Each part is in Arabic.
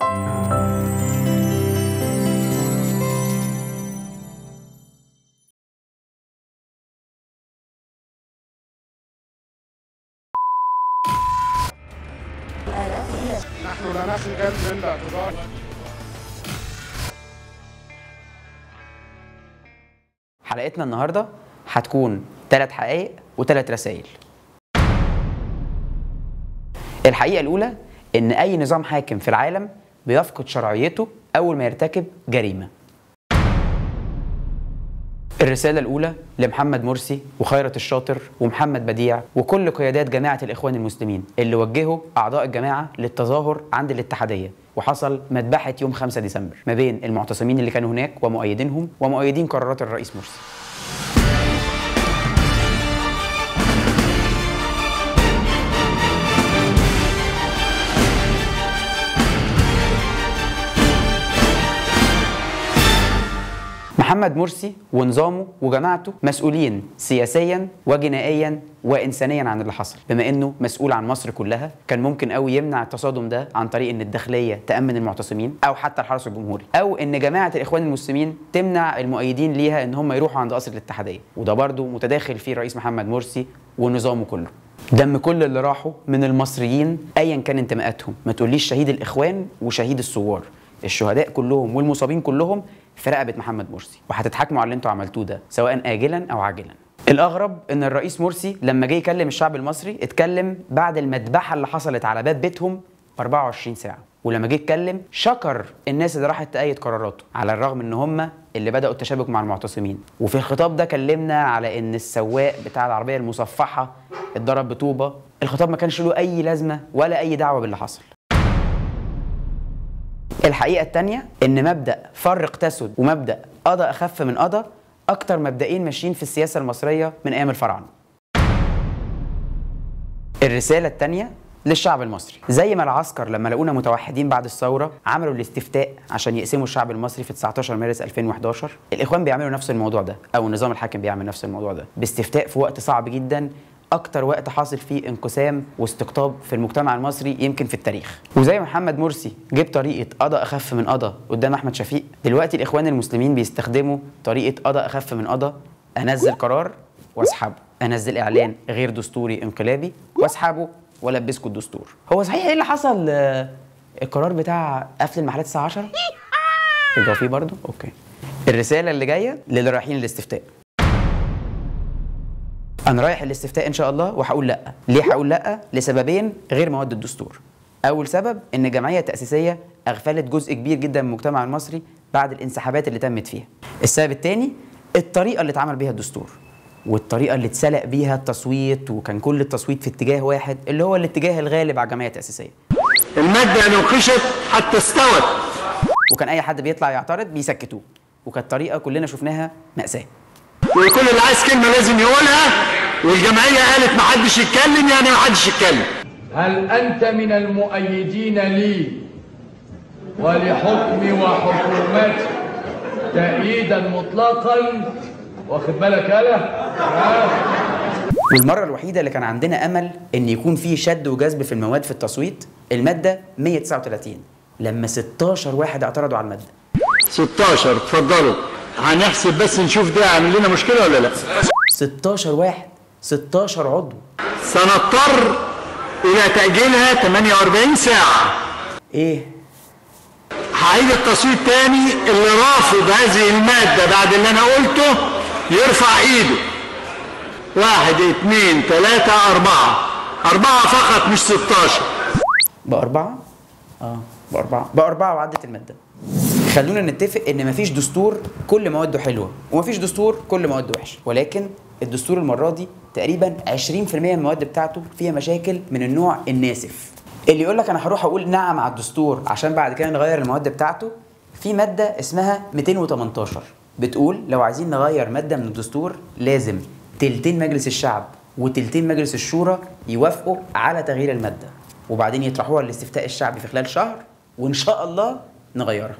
نحن لا نأخذ من الاعتبار. حلقتنا النهارده هتكون 3 حقائق و3 رسائل. الحقيقة الأولى إن أي نظام حاكم في العالم بيفقد شرعيته أول ما يرتكب جريمة. الرسالة الأولى لمحمد مرسي وخيرت الشاطر ومحمد بديع وكل قيادات جماعة الإخوان المسلمين اللي وجهوا أعضاء الجماعة للتظاهر عند الاتحادية، وحصل مذبحة يوم 5 ديسمبر ما بين المعتصمين اللي كانوا هناك ومؤيدينهم ومؤيدين قرارات الرئيس مرسي. محمد مرسي ونظامه وجماعته مسؤولين سياسيا وجنائيا وانسانيا عن اللي حصل. بما انه مسؤول عن مصر كلها، كان ممكن قوي يمنع التصادم ده عن طريق ان الداخليه تامن المعتصمين او حتى الحرس الجمهوري، او ان جماعه الاخوان المسلمين تمنع المؤيدين ليها ان هم يروحوا عند قصر الاتحاديه، وده برضه متداخل فيه الرئيس محمد مرسي ونظامه كله. دم كل اللي راحوا من المصريين ايا كان انتماءاتهم، ما تقوليش شهيد الاخوان وشهيد الثوار، الشهداء كلهم والمصابين كلهم في رقبه محمد مرسي، وهتتحاكموا على اللي انتوا عملتوه ده سواء آجلا او عاجلا. الاغرب ان الرئيس مرسي لما جه يكلم الشعب المصري اتكلم بعد المذبحه اللي حصلت على باب بيتهم 24 ساعه، ولما جه يتكلم شكر الناس اللي راحت تأيد قراراته على الرغم ان هم اللي بدأوا التشابك مع المعتصمين. وفي الخطاب ده كلمنا على ان السواق بتاع العربيه المصفحه اتضرب بطوبه. الخطاب ما كانش له اي لازمه ولا اي دعوه باللي حصل. الحقيقة التانية إن مبدأ فرق تسد ومبدأ قضى أخف من قضى أكتر مبدئين ماشيين في السياسة المصرية من أيام الفراعنة. الرسالة التانية للشعب المصري، زي ما العسكر لما لقونا متوحدين بعد الثورة عملوا الاستفتاء عشان يقسموا الشعب المصري في 19 مارس 2011، الإخوان بيعملوا نفس الموضوع ده، أو النظام الحاكم بيعمل نفس الموضوع ده باستفتاء في وقت صعب جدا، أكتر وقت حاصل فيه انقسام واستقطاب في المجتمع المصري يمكن في التاريخ. وزي ما محمد مرسي جاب طريقة قضى أخف من قضى قدام أحمد شفيق، دلوقتي الإخوان المسلمين بيستخدموا طريقة قضى أخف من قضى، أنزل قرار وأسحبه، أنزل إعلان غير دستوري انقلابي وأسحبه وألبسكوا الدستور. هو صحيح إيه اللي حصل؟ القرار بتاع قفل المحلات الساعة 10 رجعوا فيه برضه؟ أوكي. الرسالة اللي جاية للي رايحين الاستفتاء، أنا رايح الاستفتاء إن شاء الله وهقول لأ. ليه هقول لأ؟ لسببين غير مواد الدستور. أول سبب إن الجمعية التأسيسية أغفلت جزء كبير جدا من المجتمع المصري بعد الانسحابات اللي تمت فيها. السبب الثاني الطريقة اللي اتعمل بيها الدستور، والطريقة اللي اتسلق بيها التصويت، وكان كل التصويت في اتجاه واحد اللي هو الاتجاه الغالب على الجمعية التأسيسية. المادة نوقشت حتى استوت، وكان أي حد بيطلع يعترض بيسكتوه، وكانت طريقة كلنا شفناها مأساة. وكل اللي عايز كلمة لازم يقولها، والجمعية قالت محدش يتكلم يعني محدش يتكلم. هل أنت من المؤيدين لي ولحكمي وحكومتي تأييدا مطلقا؟ واخد بالك يالا؟ والمرة الوحيدة اللي كان عندنا أمل إن يكون في شد وجذب في المواد في التصويت المادة 139 لما 16 واحد اعترضوا على المادة. 16 اتفضلوا، هنحسب بس نشوف ده عامل لنا مشكلة ولا لا. 16 واحد، 16 عضو. سنضطر إلى تأجيلها 48 ساعة. إيه؟ هعيد التصويت تاني، اللي رافض هذه المادة بعد اللي أنا قلته يرفع إيده. 1 2 3 4 4 فقط مش 16. بقى 4؟ بقى 4 وعدت المادة. خلونا نتفق ان مفيش دستور كل مواده حلوه، ومفيش دستور كل مواده وحشه، ولكن الدستور المره دي تقريبا 20% من المواد بتاعته فيها مشاكل من النوع الناسف. اللي يقول لك انا هروح اقول نعم على الدستور عشان بعد كده نغير المواد بتاعته، في ماده اسمها 218 بتقول لو عايزين نغير ماده من الدستور لازم تلتين مجلس الشعب وتلتين مجلس الشورى يوافقوا على تغيير الماده، وبعدين يطرحوها للاستفتاء الشعبي في خلال شهر، وان شاء الله نغيرها.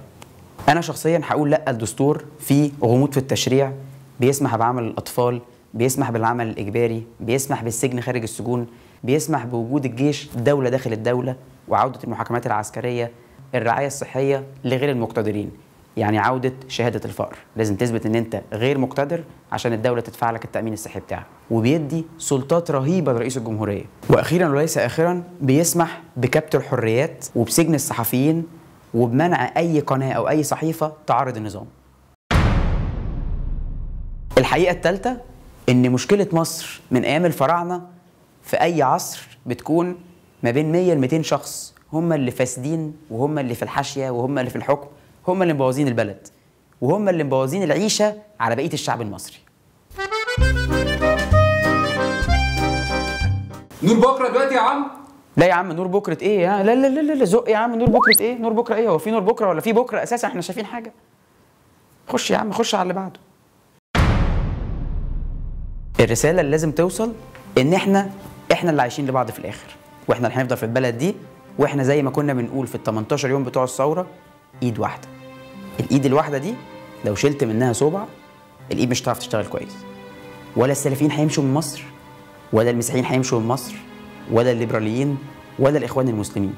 أنا شخصياً هقول لأ، الدستور فيه غموض في التشريع، بيسمح بعمل الأطفال، بيسمح بالعمل الإجباري، بيسمح بالسجن خارج السجون، بيسمح بوجود الجيش دولة داخل الدولة، وعودة المحاكمات العسكرية، الرعايه الصحيه لغير المقتدرين، يعني عوده شهاده الفقر. لازم تثبت ان انت غير مقتدر عشان الدوله تدفع لك التامين الصحي بتاعك. وبيدي سلطات رهيبه لرئيس الجمهوريه. واخيرا وليس اخرا بيسمح بكبت الحريات وبسجن الصحفيين وبمنع اي قناه او اي صحيفه تعارض النظام. الحقيقه الثالثه ان مشكله مصر من ايام الفراعنه في اي عصر بتكون ما بين 100 ل 200 شخص هم اللي فاسدين وهم اللي في الحاشيه وهم اللي في الحكم، هم اللي مبوظين البلد وهم اللي مبوظين العيشه على بقيه الشعب المصري. نور بكره دلوقتي يا عم؟ لا يا عم، نور بكره ايه يا لا لا لا لا زق يا عم. نور بكره ايه؟ نور بكره ايه؟ هو في نور بكره ولا في بكره اساسا؟ احنا شايفين حاجه؟ خش يا عم، خش على اللي بعده. الرساله اللي لازم توصل ان احنا اللي عايشين لبعض في الاخر، واحنا اللي هنفضل في البلد دي، واحنا زي ما كنا بنقول في ال 18 يوم بتوع الثوره ايد واحده. الايد الواحده دي لو شلت منها صبع الايد مش هتعرف تشتغل كويس. ولا السلفيين هيمشوا من مصر، ولا المسيحيين هيمشوا من مصر، ولا الليبراليين، ولا الاخوان المسلمين.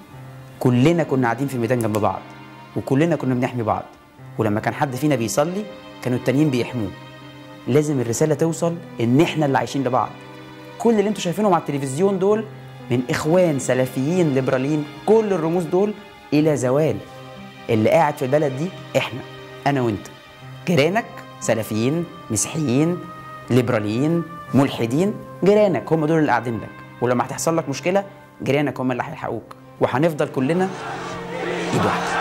كلنا كنا قاعدين في الميدان جنب بعض، وكلنا كنا بنحمي بعض، ولما كان حد فينا بيصلي كانوا التانيين بيحموه. لازم الرساله توصل ان احنا اللي عايشين لبعض. كل اللي انتوا شايفينهم على التلفزيون دول من اخوان، سلفيين، ليبراليين، كل الرموز دول الى زوال. اللي قاعد في البلد دي احنا، انا وانت. جيرانك سلفيين، مسيحيين، ليبراليين، ملحدين، جيرانك هم دول اللي قاعدين لك. ولما هتحصل لك مشكله جيرانك هم اللي هيلحقوك، وهنفضل كلنا ايد واحده.